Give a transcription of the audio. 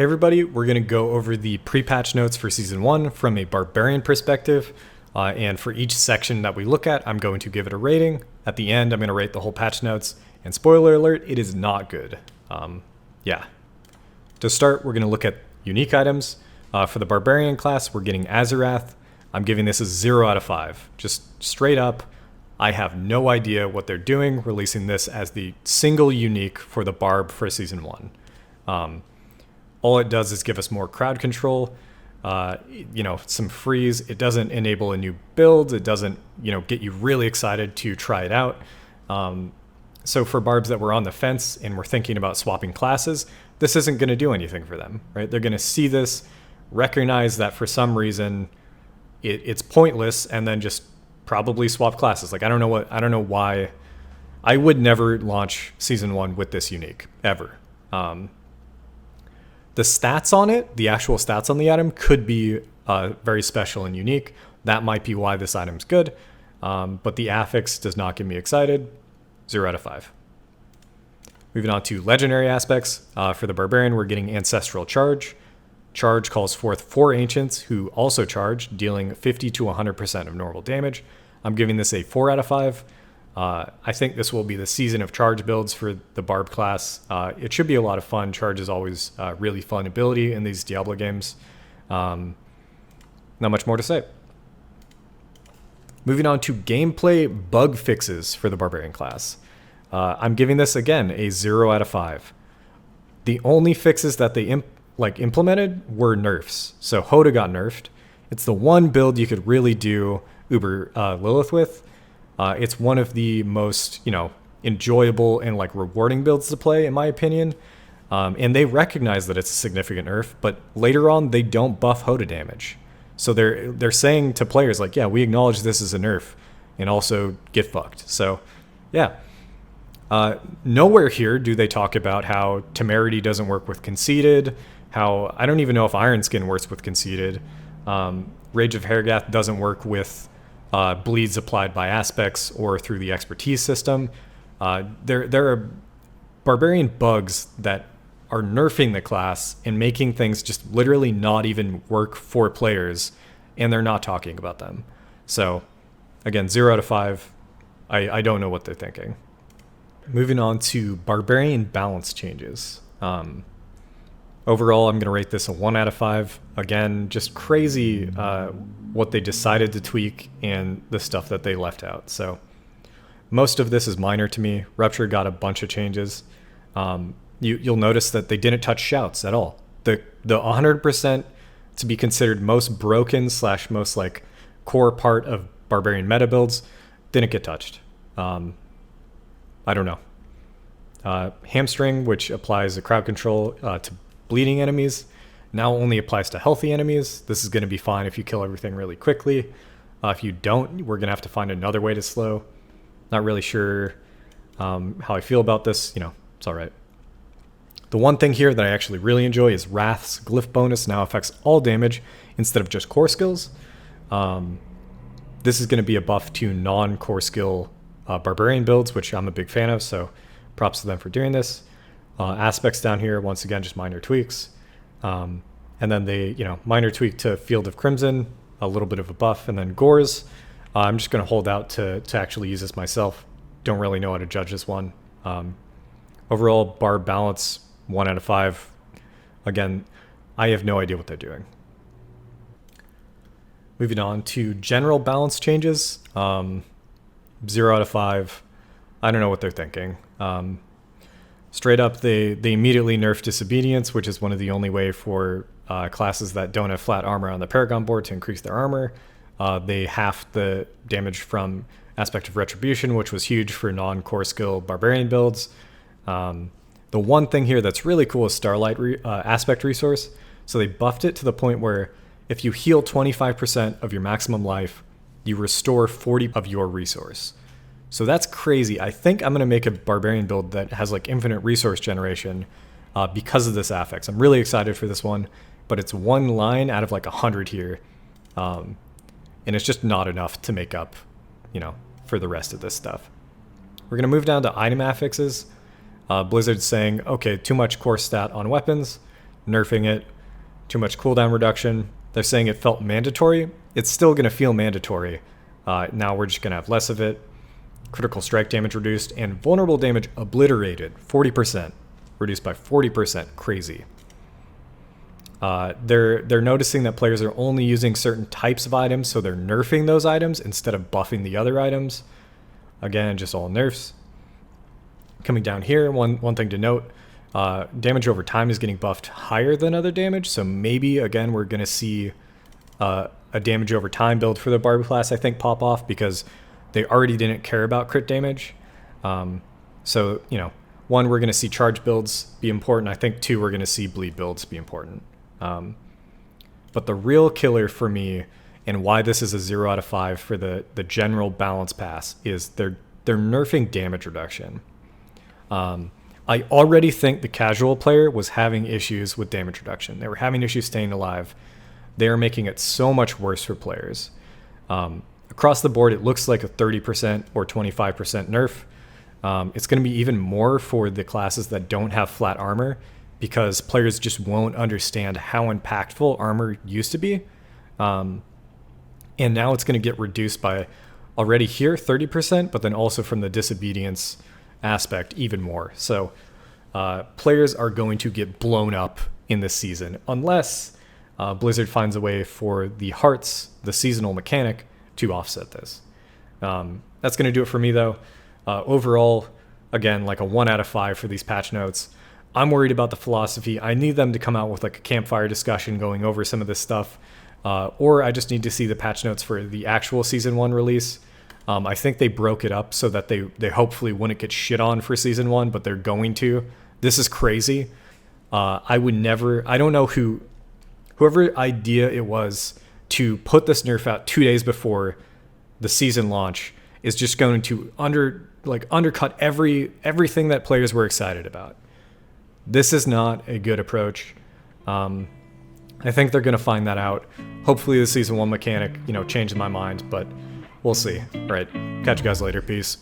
Hey everybody, we're going to go over the pre-patch notes for Season 1 from a Barbarian perspective, and for each section that we look at, I'm going to give it a rating. At the end, I'm going to rate the whole patch notes, and spoiler alert, it is not good. Yeah. To start, we're going to look at unique items. For the Barbarian class, we're getting Azurewrath. I'm giving this a 0 out of 5. Just straight up, I have no idea what they're doing, releasing this as the single unique for the Barb for Season 1. All it does is give us more crowd control, some freeze. It doesn't enable a new build. It doesn't, get you really excited to try it out. So for Barbs that were on the fence and were thinking about swapping classes, this isn't going to do anything for them, right? They're going to see this, recognize that for some reason it's pointless, and then just probably swap classes. Like, I don't know why. I would never launch Season 1 with this unique, ever. The stats on it, the actual stats on the item, could be very special and unique. That might be why this item's good. But the affix does not get me excited. 0 out of 5. Moving on to legendary aspects. For the Barbarian, we're getting Ancestral Charge. Charge calls forth 4 Ancients who also charge, dealing 50 to 100% of normal damage. I'm giving this a 4 out of 5. I think this will be the season of charge builds for the Barb class. It should be a lot of fun. Charge is always a really fun ability in these Diablo games. Not much more to say. Moving on to gameplay bug fixes for the Barbarian class. I'm giving this, again, a 0 out of 5. The only fixes that they implemented were nerfs. So HOTA got nerfed. It's the one build you could really do Uber Lilith with. It's one of the most, enjoyable and rewarding builds to play, in my opinion. And they recognize that it's a significant nerf, but later on they don't buff HOTA damage. So they're saying to players yeah, we acknowledge this is a nerf, and also get fucked. So yeah. Nowhere here do they talk about how Temerity doesn't work with Conceited, how I don't even know if Iron Skin works with Conceited. Rage of Hergath doesn't work with bleeds applied by aspects or through the expertise system. There are Barbarian bugs that are nerfing the class and making things just literally not even work for players, and they're not talking about them. So again, 0 out of 5. I don't know what they're thinking. Moving on to Barbarian balance changes. Overall, I'm going to rate this a 1 out of 5. Again, just crazy what they decided to tweak and the stuff that they left out. So most of this is minor to me. Rupture got a bunch of changes. You'll notice that they didn't touch shouts at all. The 100% to be considered most broken / most core part of Barbarian meta builds didn't get touched. I don't know. Hamstring, which applies a crowd control to bleeding enemies, now only applies to healthy enemies. This is going to be fine if you kill everything really quickly. If you don't, we're going to have to find another way to slow. Not really sure how I feel about this. It's all right. The one thing here that I actually really enjoy is Wrath's glyph bonus now affects all damage instead of just core skills. This is going to be a buff to non-core skill Barbarian builds, which I'm a big fan of, so props to them for doing this. Aspects down here, once again, just minor tweaks. And then they, minor tweak to Field of Crimson, a little bit of a buff, and then Gores. I'm just going to hold out to actually use this myself. Don't really know how to judge this one. Overall, Barb balance, 1 out of 5. Again, I have no idea what they're doing. Moving on to general balance changes. 0 out of 5. I don't know what they're thinking. Straight up, they immediately nerfed Disobedience, which is one of the only way for classes that don't have flat armor on the Paragon board to increase their armor. They halved the damage from Aspect of Retribution, which was huge for non-core skill Barbarian builds. The one thing here that's really cool is Starlight Aspect Resource. So they buffed it to the point where if you heal 25% of your maximum life, you restore 40 of your resource. So that's crazy. I think I'm going to make a Barbarian build that has infinite resource generation because of this affix. I'm really excited for this one, but it's one line out of 100 here. And it's just not enough to make up, for the rest of this stuff. We're going to move down to item affixes. Blizzard's saying, okay, too much core stat on weapons. nerfing it. Too much cooldown reduction. They're saying it felt mandatory. It's still going to feel mandatory. Now we're just going to have less of it. Critical strike damage reduced and vulnerable damage obliterated. 40%. Reduced by 40%. Crazy. They're noticing that players are only using certain types of items, so they're nerfing those items instead of buffing the other items. Again, just all nerfs. Coming down here, one thing to note, damage over time is getting buffed higher than other damage, so maybe, again, we're going to see a damage over time build for the Barb class, I think, pop off, because they already didn't care about crit damage. So, you know, 1, we're going to see charge builds be important. I think 2, we're going to see bleed builds be important. But the real killer for me, and why this is a 0 out of 5 for the general balance pass, is they're nerfing damage reduction. I already think the casual player was having issues with damage reduction. They were having issues staying alive. They are making it so much worse for players. Across the board, it looks like a 30% or 25% nerf. It's going to be even more for the classes that don't have flat armor, because players just won't understand how impactful armor used to be. And now it's going to get reduced by already here 30%, but then also from the disobedience aspect even more. So players are going to get blown up in this season unless Blizzard finds a way for the hearts, the seasonal mechanic, to offset this. That's going to do it for me, though. Overall, again, like a 1 out of 5 for these patch notes. I'm worried about the philosophy. I need them to come out with like a campfire discussion going over some of this stuff, or I just need to see the patch notes for the actual Season 1 release. I think they broke it up so that they hopefully wouldn't get shit on for Season 1, but they're going to. This is crazy. I would never... I don't know whoever idea it was to put this nerf out 2 days before the season launch is just going to undercut everything that players were excited about. This is not a good approach. I think they're going to find that out. Hopefully the Season 1 mechanic, changes my mind, but we'll see. All right, catch you guys later. Peace.